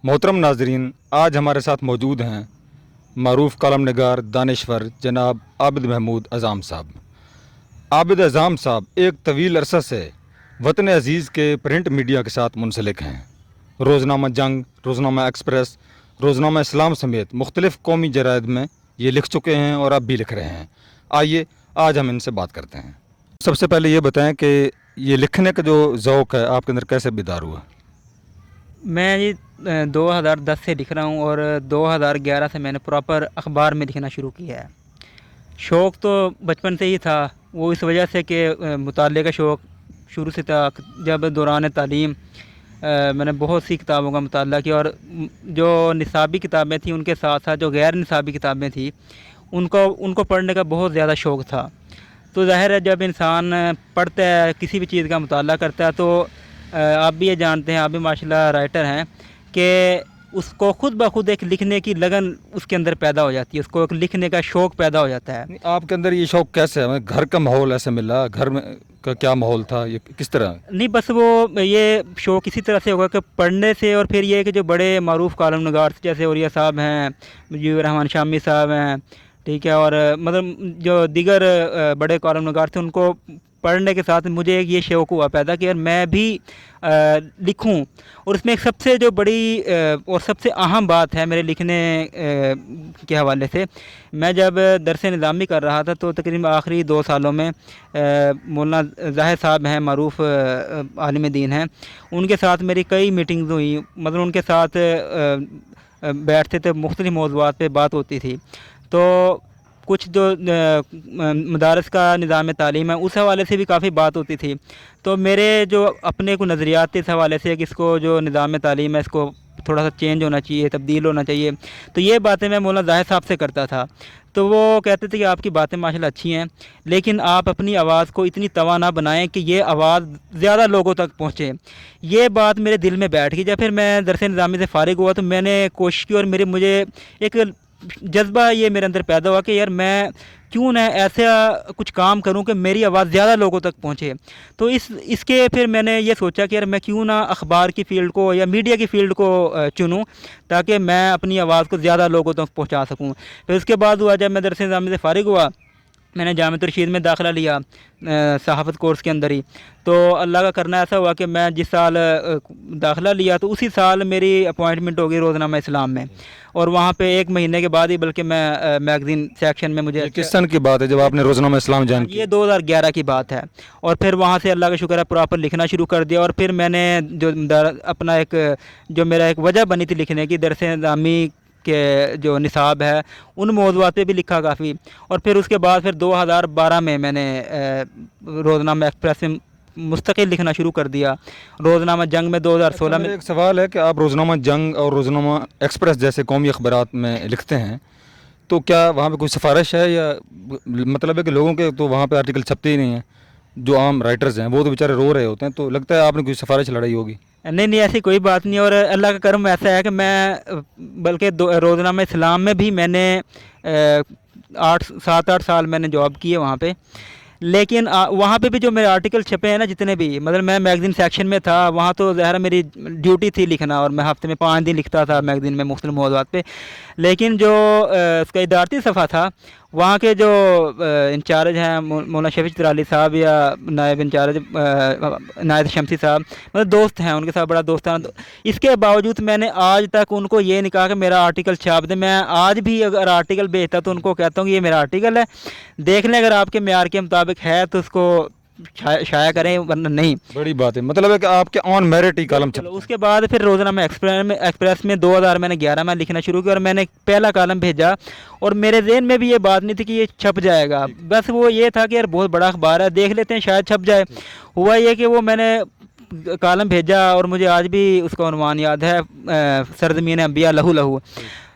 मोहतरम नाजरीन, आज हमारे साथ मौजूद हैं मरूफ कॉलम नगार दानिश्वर जनाब आबिद महमूद अज़ाम साहब। आबिद अज़ाम साहब एक तवील अरसा से वतन अज़ीज़ के प्रिंट मीडिया के साथ मुंसलिक हैं। रोज़नामा जंग, रोज़नामा एक्सप्रेस, रोज़नामा इस्लाम समेत मुख्तलिफ़ कौमी जराइद में ये लिख चुके हैं और अब भी लिख रहे हैं। आइए आज हम इनसे बात करते हैं। सबसे पहले ये बताएं कि ये लिखने का जो ज़ौक़ है आपके अंदर कैसे बेदार हुआ? मैं जी 2010 से लिख रहा हूँ और 2011 से मैंने प्रॉपर अखबार में लिखना शुरू किया है। शौक़ तो बचपन से ही था, वो इस वजह से कि मुताले का शौक़ शुरू से था। जब दौरान तालीम मैंने बहुत सी किताबों का मुताला किया और जो निसाबी किताबें थी उनके साथ साथ जो गैर निसाबी किताबें थी उनको पढ़ने का बहुत ज़्यादा शौक़ था। तो ज़ाहिर है जब इंसान पढ़ता है, किसी भी चीज़ का मुताला करता है, तो आप भी ये जानते हैं, आप भी माशाल्लाह राइटर हैं, कि उसको खुद ब खुद एक लिखने की लगन उसके अंदर पैदा हो जाती है, उसको एक लिखने का शौक़ पैदा हो जाता है। आपके अंदर ये शौक़ कैसे है? घर का माहौल ऐसे मिला? घर में का क्या माहौल था? ये किस तरह? नहीं, बस वो ये शौक़ इसी तरह से होगा कि पढ़ने से, और फिर ये कि जो बड़े मारूफ कॉलम नगार जैसे औलिया साहब हैं, मुजीबर रहमान शामी साहब हैं, ठीक है, और मतलब जो दीगर बड़े कॉलम नगार थे, उनको पढ़ने के साथ मुझे एक ये शौक़ हुआ पैदा कि यार मैं भी लिखूं। और इसमें एक सबसे जो बड़ी और सबसे अहम बात है मेरे लिखने के हवाले से, मैं जब दरस निज़ामी कर रहा था तो तकरीबन आखिरी 2 सालों में मौलाना ज़ाहिर साहब हैं, मरूफ आलिम दीन हैं, उनके साथ मेरी कई मीटिंग्स हुई। मतलब उनके साथ बैठते थे, मुख्तलिफ़ मौज़ूआत पे बात होती थी। तो कुछ जो मदारस का निज़ाम तालीम है उस हवाले से भी काफ़ी बात होती थी। तो मेरे जो अपने को नज़रियात थे इस हवाले से कि इसको जो निज़ाम तालीम है इसको थोड़ा सा चेंज होना चाहिए, तब्दील होना चाहिए। तो ये बातें मैं मौलाना ज़ाहिर साहब से करता था। तो वो कहते थे कि आपकी बातें माशाल्लाह अच्छी हैं, लेकिन आप अपनी आवाज़ को इतनी तवा ना बनाएं कि ये आवाज़ ज़्यादा लोगों तक पहुँचे। ये बात मेरे दिल में बैठ गई। जब फिर मैं दरस निज़ामी से फ़ारिग हुआ तो मैंने कोशिश की और मुझे एक जज्बा ये मेरे अंदर पैदा हुआ कि यार मैं क्यों ना ऐसा कुछ काम करूं कि मेरी आवाज़ ज़्यादा लोगों तक पहुंचे। तो इसके फिर मैंने ये सोचा कि यार मैं क्यों ना अखबार की फ़ील्ड को या मीडिया की फ़ील्ड को चुनूं, ताकि मैं अपनी आवाज़ को ज़्यादा लोगों तक पहुंचा सकूं। फिर उसके बाद हुआ, जब मैं दरस निज़ामी से फ़ारिग हुआ, मैंने जामिअत रशीद में दाखिला लिया सहाफ़त कोर्स के अंदर ही। तो अल्लाह का करना ऐसा हुआ कि मैं जिस साल दाखिला लिया तो उसी साल मेरी अपॉइंटमेंट हो गई रोज़नामा इस्लाम में, और वहाँ पे 1 महीने के बाद ही, बल्कि मैं मैगज़ीन सेक्शन में मुझे। किस सन की बात है जब आपने रोज़नामा इस्लाम ज्वाइन किया? ये 2011 की बात है। और फिर वहाँ से अल्लाह का शुक्र है प्रॉपर लिखना शुरू कर दिया। और फिर मैंने जो अपना एक जो मेरा एक वजह बनी थी लिखने की, दरस निज़ामी के जो निसाब है उन मौज़ूआत पे भी लिखा काफ़ी। और फिर उसके बाद फिर 2012 में मैंने रोज़नामा एक्सप्रेस में मुस्तकिल लिखना शुरू कर दिया। रोज़नामा जंग में 2016 में। एक सवाल है कि आप रोज़नामा जंग और रोज़नामा एक्सप्रेस जैसे कौमी अखबारात में लिखते हैं, तो क्या वहाँ पे कोई सिफारिश है, या मतलब है कि लोगों के तो वहाँ पे आर्टिकल छपते ही नहीं हैं? जो आम राइटर्स हैं वो तो बेचारे रो रहे होते हैं, तो लगता है आपने कोई सिफारिश लड़ाई होगी? नहीं, ऐसी कोई बात नहीं। और अल्लाह का करम ऐसा है कि मैं बल्कि रोज़नामा इस्लाम में भी मैंने 7-8 साल मैंने जॉब की है वहाँ पे। लेकिन वहाँ पे भी जो मेरे आर्टिकल छपे हैं ना, जितने भी, मतलब मैं मैगज़ीन सेक्शन में था, वहाँ तो ज़ाहिर मेरी ड्यूटी थी लिखना, और मैं हफ़्ते में 5 दिन लिखता था मैगज़ीन में मुख्तलिफ़ मौज़ूआत पे। लेकिन जो उसका इदारती सफ़ा था, वहाँ के जो इंचार्ज हैं मौलाना शफी चित्राली साहब या नायब इंचार्ज नायब शमसी साहब, मतलब दोस्त हैं, उनके साथ बड़ा दोस्ताना। इसके बावजूद मैंने आज तक उनको ये नहीं कहा कि मेरा आर्टिकल छाप दें। मैं आज भी अगर आर्टिकल भेजता तो उनको कहता हूँ कि ये मेरा आर्टिकल है, देख लें, अगर आपके मेयार के मुताबिक है तो उसको शाया करें, वरना नहीं। बड़ी बात है, मतलब है कि आपके ऑन मेरिट ही कॉलम छपता है। उसके बाद फिर रोज़नामा एक्सप्रेस में 2011 में लिखना शुरू किया और मैंने पहला कॉलम भेजा, और मेरे ज़हन में भी ये बात नहीं थी कि ये छप जाएगा। बस वो ये था कि यार बहुत बड़ा अखबार है, देख लेते हैं शायद छप जाए। हुआ ये कि वो मैंने कॉलम भेजा, और मुझे आज भी उसका उन्वान याद है, सरज़मीन अंबिया लहू लहू।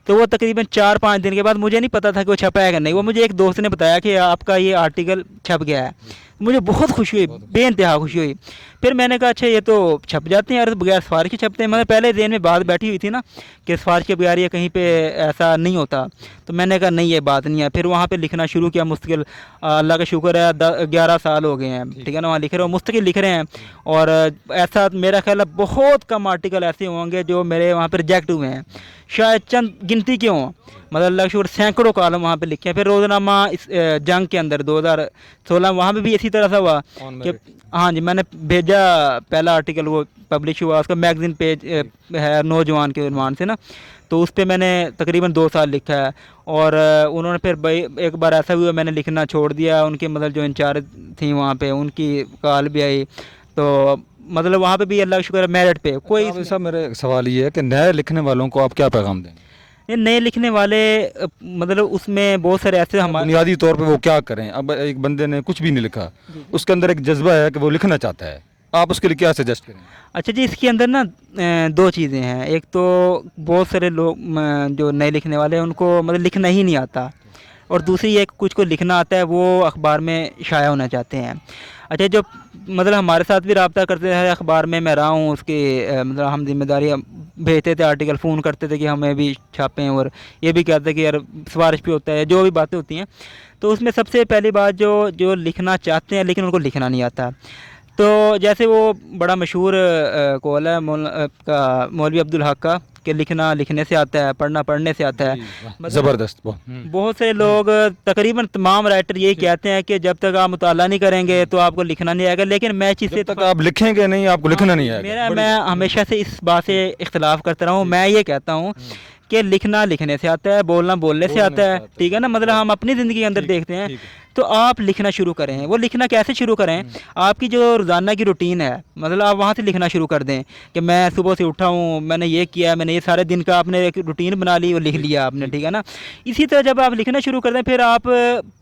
तो वो तकरीबन 4-5 दिन के बाद, मुझे नहीं पता था कि वो छपा है कि नहीं, वो मुझे एक दोस्त ने बताया कि आपका ये आर्टिकल छप गया है। مجھے بہت خوشی ہوئی, بے انتہا خوشی ہوئی. پھر میں نے کہا اچھا یہ تو چھپ جاتے ہیں یار, بغیر سفارش کے چھپتے ہیں. مگر پہلے ذہن میں بات بیٹھی ہوئی تھی نا کہ سفارش کے بغیر یہ کہیں پہ ایسا نہیں ہوتا, تو میں نے کہا نہیں یہ بات نہیں ہے. پھر وہاں پہ لکھنا شروع کیا مستقل, اللہ کا شکر ہے 11 سال ہو گئے ہیں, ٹھیک ہے نا, وہاں لکھ رہے ہو, مستقل لکھ رہے ہیں. اور ایسا میرا خیال ہے بہت کم آرٹیکل ایسے ہوں گے جو میرے وہاں پہ ریجیکٹ ہوئے ہیں, شاید چند گنتی کے ہوں, مطلب اللہ کا شکر سینکڑوں کالم وہاں پہ لکھے ہیں. پھر روزنامہ اس جنگ کے اندر 2016 وہاں پہ بھی اسی طرح سے ہوا کہ ہاں جی میں نے بھیجا پہلا آرٹیکل وہ پبلش ہوا, اس کا میگزین پیج ہے نوجوان کے عنوان سے نا, تو اس پہ میں نے تقریباً 2 سال لکھا ہے. اور انہوں نے پھر ایک بار ایسا بھی ہوا میں نے لکھنا چھوڑ دیا, ان کے مطلب جو انچارج تھیں وہاں پہ ان کی کال بھی آئی, تو مطلب وہاں پہ بھی اللہ کا شکر ہے میرٹ پہ کوئی. صاحب میرا سوال یہ ہے کہ نئے لکھنے والوں کو آپ کیا پیغام دیں؟ یہ نئے لکھنے والے مطلب اس میں بہت سارے ایسے ہمارے بنیادی طور پہ وہ کیا کریں؟ اب ایک بندے نے کچھ بھی نہیں لکھا, اس کے اندر ایک جذبہ ہے کہ وہ لکھنا چاہتا ہے, آپ اس کے لیے کیا سجیسٹ کریں؟ اچھا جی, اس کے اندر نا 2 چیزیں ہیں. ایک تو بہت سارے لوگ جو نئے لکھنے والے ہیں ان کو مطلب لکھنا ہی نہیں آتا, اور دوسری ایک کچھ کو لکھنا آتا ہے وہ اخبار میں شائع ہونا چاہتے ہیں. اچھا جو مطلب ہمارے ساتھ بھی رابطہ کرتے ہیں اخبار میں رہا ہوں, اس کی مطلب ہم ذمہ داری بھیجتے تھے آرٹیکل, فون کرتے تھے کہ ہمیں بھی چھاپیں, اور یہ بھی کہتے ہیں کہ یار سفارش پہ ہوتا ہے, جو بھی باتیں ہوتی ہیں. تو اس میں سب سے پہلی بات جو لکھنا چاہتے ہیں لیکن ان کو لکھنا نہیں آتا, تو جیسے وہ بڑا مشہور قول ہے مولوی عبدالحق کا کہ لکھنا لکھنے سے آتا ہے, پڑھنا پڑھنے سے آتا ہے. زبردست. بہت سے لوگ تقریباً تمام رائٹر یہی کہتے ہیں کہ جب تک آپ مطالعہ نہیں کریں گے تو آپ کو لکھنا نہیں آئے گا, لیکن میں چیز سے تک آپ لکھیں گے نہیں آپ کو لکھنا نہیں آئے گا. میں ہمیشہ سے اس بات سے اختلاف کرتا رہا ہوں. میں یہ کہتا ہوں کہ لکھنا لکھنے سے آتا ہے, بولنا بولنے سے آتا ہے, ٹھیک ہے نا. مطلب ہم اپنی زندگی کے اندر دیکھتے ہیں, تو آپ لکھنا شروع کریں. وہ لکھنا کیسے شروع کریں؟ آپ کی جو روزانہ کی روٹین ہے مطلب آپ وہاں سے لکھنا شروع کر دیں کہ میں صبح سے اٹھا ہوں, میں نے یہ کیا, میں نے یہ سارے دن کا آپ نے ایک روٹین بنا لی, وہ لکھ لیا آپ نے, ٹھیک ہے نا. اسی طرح جب آپ لکھنا شروع کر دیں پھر آپ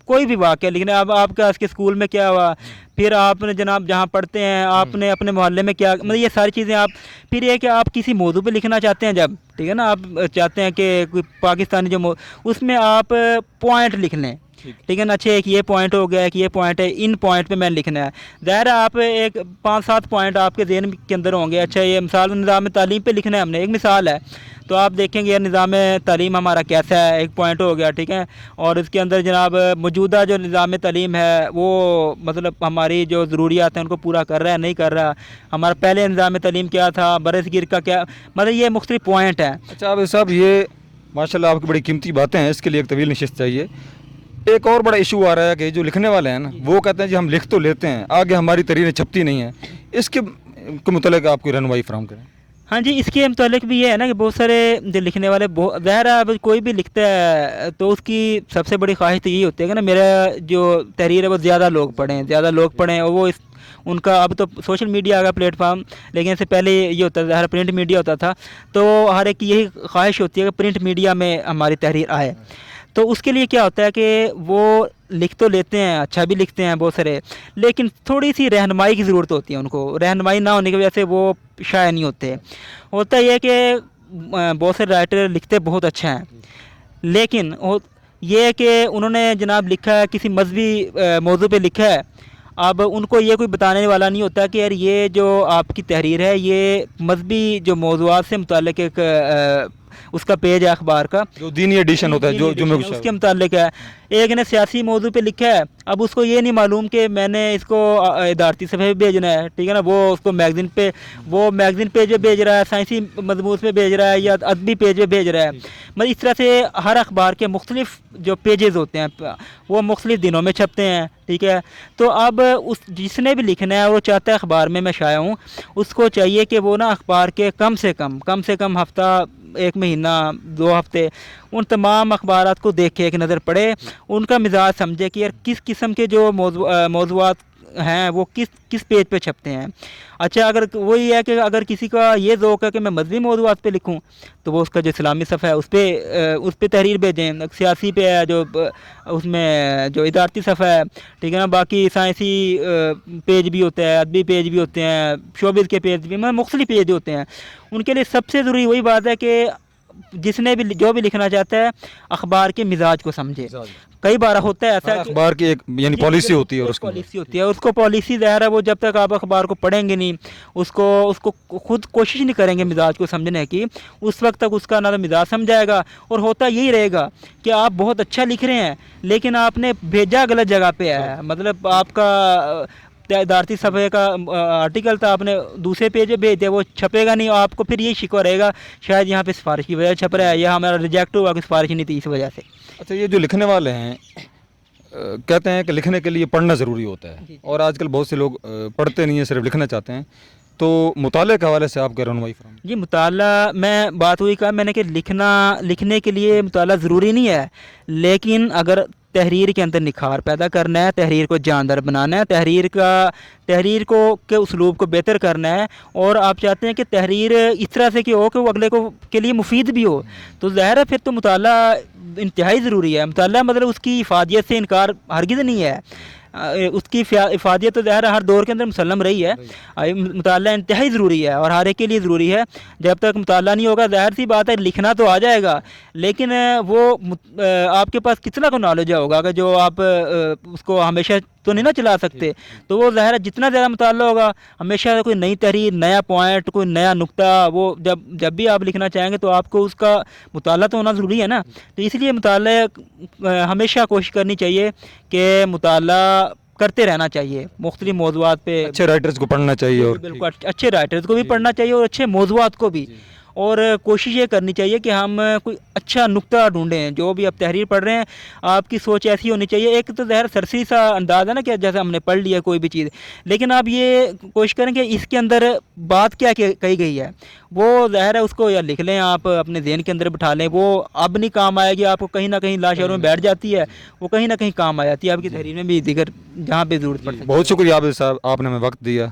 کوئی بھی واقعہ لکھنا, اب آپ کا اس کے اسکول میں کیا ہوا, پھر آپ نے جناب جہاں پڑھتے ہیں آپ نے اپنے محلے میں کیا, مطلب یہ ساری چیزیں آپ, پھر یہ کہ آپ کسی موضوع پہ لکھنا چاہتے ہیں جب, ٹھیک ہے نا, آپ چاہتے ہیں کہ کوئی پاکستانی جو اس میں آپ پوائنٹ لکھ لیں, ٹھیک ہے نا. اچھا ایک یہ پوائنٹ ہو گیا, ایک یہ پوائنٹ ہے, ان پوائنٹ پہ میں لکھنا ہے. ظاہر ہے آپ ایک 5-7 پوائنٹ آپ کے ذہن کے اندر ہوں گے. اچھا یہ مثال نظام تعلیم پہ لکھنا ہے ہم نے, ایک مثال ہے, تو آپ دیکھیں گے نظام تعلیم ہمارا کیسا ہے, ایک پوائنٹ ہو گیا, ٹھیک ہے. اور اس کے اندر جناب موجودہ جو نظام تعلیم ہے وہ مطلب ہماری جو ضروریات ہیں ان کو پورا کر رہا ہے نہیں کر رہا, ہمارا پہلے نظام تعلیم کیا تھا, برصغیر کا کیا, مطلب یہ مختلف پوائنٹ ہیں. اچھا عابد صاحب یہ ماشاء اللہ آپ کی بڑی قیمتی باتیں ہیں, اس کے لیے ایک طویل نشست چاہیے. ایک اور بڑا ایشو آ رہا ہے کہ جو لکھنے والے ہیں نا وہ کہتے ہیں جی ہم لکھ تو لیتے ہیں, آگے ہماری تحریریں چھپتی نہیں ہیں, اس کے متعلق آپ کوئی رہنمائی فراہم کریں. ہاں جی, اس کے متعلق بھی یہ ہے نا کہ بہت سارے جو لکھنے والے ظاہر ہے اب کوئی بھی لکھتا ہے تو اس کی سب سے بڑی خواہش تو یہی ہوتی ہے کہ نا میرا جو تحریر ہے وہ زیادہ لوگ پڑھیں, اور وہ ان کا اب تو سوشل میڈیا آ گیا پلیٹ فارم, لیکن اس سے پہلے یہ ہوتا تھا پرنٹ میڈیا ہوتا تھا, تو ہر ایک کی یہی خواہش ہوتی ہے کہ پرنٹ میڈیا میں ہماری تحریر آئے. تو اس کے لیے کیا ہوتا ہے کہ وہ لکھ تو لیتے ہیں, اچھا بھی لکھتے ہیں بہت سارے, لیکن تھوڑی سی رہنمائی کی ضرورت ہوتی ہے ان کو. رہنمائی نہ ہونے کی وجہ سے وہ شائع نہیں ہوتے. ہوتا یہ کہ بہت سے رائٹر لکھتے بہت اچھا ہیں, لیکن یہ کہ انہوں نے جناب لکھا ہے کسی مذہبی موضوع پہ لکھا ہے, اب ان کو یہ کوئی بتانے والا نہیں ہوتا کہ یار یہ جو آپ کی تحریر ہے یہ مذہبی جو موضوعات سے متعلق ایک اس کا پیج ہے اخبار کا, جو دینی ایڈیشن ہوتا ہے جو اس کے متعلق ہے. ایک نے سیاسی موضوع پہ لکھا ہے, اب اس کو یہ نہیں معلوم کہ میں نے اس کو ادارتی صفحے پہ بھیجنا ہے, ٹھیک ہے نا, وہ اس کو میگزین پیج پہ بھیج رہا ہے, سائنسی مضمون پہ بھیج رہا ہے, یا ادبی پیج پہ بھیج رہا ہے. مطلب اس طرح سے ہر اخبار کے مختلف جو پیجز ہوتے ہیں وہ مختلف دنوں میں چھپتے ہیں, ٹھیک ہے. تو اب جس نے بھی لکھنا ہے وہ چاہتا ہے اخبار میں شائع ہوں, اس کو چاہیے کہ وہ نا اخبار کے کم سے کم ہفتہ, 1 مہینہ, 2 ہفتے ان تمام اخبارات کو دیکھے, ایک نظر پڑے, ان کا مزاج سمجھے کہ یار کس قسم کے جو موضوعات ہیں وہ کس پیج پہ چھپتے ہیں. اچھا اگر وہی ہے کہ اگر کسی کا یہ ذوق ہے کہ میں مذہبی موضوعات پہ لکھوں تو وہ اس کا جو اسلامی صفحہ ہے اس پہ تحریر بھیجیں. سیاسی پہ ہے جو اس میں جو ادارتی صفحہ ہے, ٹھیک ہے نا, باقی سائنسی پیج بھی ہوتا ہے, ادبی پیج بھی ہوتے ہیں, شوبز کے پیج بھی, مختلف پیج ہوتے ہیں. ان کے لیے سب سے ضروری وہی بات ہے کہ جس نے بھی جو بھی لکھنا چاہتا ہے اخبار کے مزاج کو سمجھے. कई बार होता है ऐसा हर कि अखबार की एक यानी पॉलिसी होती है और उसके पॉलिसी होती है, उसको पॉलिसी ज़ाहिर है वो जब तक आप अखबार को पढ़ेंगे नहीं, उसको उसको खुद कोशिश नहीं करेंगे मिजाज को समझने की, उस वक्त तक उसका ना तो मिजाज समझाएगा। और होता यही रहेगा कि आप बहुत अच्छा लिख रहे हैं लेकिन आपने भेजा गलत जगह पे है, मतलब आपका इदारती सफ़े का आर्टिकल था, आपने दूसरे पेज पे भेज दिया, वो छपेगा नहीं, और आपको फिर यही शिकवा रहेगा शायद यहाँ पे सिफारिश की वजह से छप रहा है, या हमारा रिजेक्ट हुआ कि सिफारिश नहीं थी इस वजह से। अच्छा, ये जो लिखने वाले हैं कहते हैं कि लिखने के लिए पढ़ना ज़रूरी होता है, और आजकल बहुत से लोग पढ़ते नहीं हैं, सिर्फ लिखना चाहते हैं, तो मुताले के हवाले से आप क्या रहनुमाई फरमाएं? जी मुताला, मैं बात हुई कहा मैंने कि लिखने के लिए मुताला ज़रूरी नहीं है, लेकिन अगर तहरीर के अंदर निखार पैदा करना है, तहरीर को जानदार बनाना है, तहरीर को के उसलूब को बेहतर करना है, और आप चाहते हैं कि तहरीर इस तरह से कि हो कि वो अगले को के लिए मुफीद भी हो, तो ज़ाहिर है फिर तो मुताला इंतहाई ज़रूरी है। मुताला मतलब उसकी इफ़ादियत से इनकार हरगिज़ नहीं है, उसकी इफ़ादियत तो ज़ाहिर है हर दौर के अंदर मुसल्लम रही है। मुताला इंतहाई ज़रूरी है और हर एक के लिए ज़रूरी है। जब तक मुताला नहीं होगा ज़ाहिर सी बात है लिखना तो आ जाएगा, लेकिन वो आपके पास कितना को नॉलेज होगा कि जो आप उसको हमेशा तो नहीं ना चला सकते, तो वो ज़ाहिर है जितना ज़्यादा मुताला होगा हमेशा कोई नई तहरीर, नया पॉइंट, कोई नया नुक्ता, वो जब भी आप लिखना चाहेंगे तो आपको उसका मुताला तो होना ज़रूरी है ना। तो इसलिए मुताला हमेशा कोशिश करनी चाहिए कि मुताला करते रहना चाहिए, मुख्तलिफ मौज़ूआत पे। अच्छे राइटर्स को पढ़ना चाहिए, और बिल्कुल अच्छे राइटर्स को भी पढ़ना चाहिए और अच्छे मौज़ूआत को भी, और कोशिश ये करनी चाहिए कि हम कोई अच्छा नुक्ता ढूंढें। जो भी आप तहरीर पढ़ रहे हैं आपकी सोच ऐसी होनी चाहिए, एक तो ज़ाहिर सरसरी सा अंदाज़ है ना कि जैसे हमने पढ़ लिया कोई भी चीज़, लेकिन आप ये कोशिश करें कि इसके अंदर बात क्या कही गई है, वो ज़ाहिर है उसको या लिख लें, आप अपने ज़हन के अंदर बिठा लें, वो अब नहीं काम आएगी, आपको कहीं ना कहीं लाशोरों में बैठ जाती है, वो कहीं ना कहीं काम आ जाती है आपकी तहरीर में भी, दिगर जहाँ पे ज़रूरत पड़ती है। बहुत शुक्रिया आबिद साहब, आपने हमें वक्त दिया।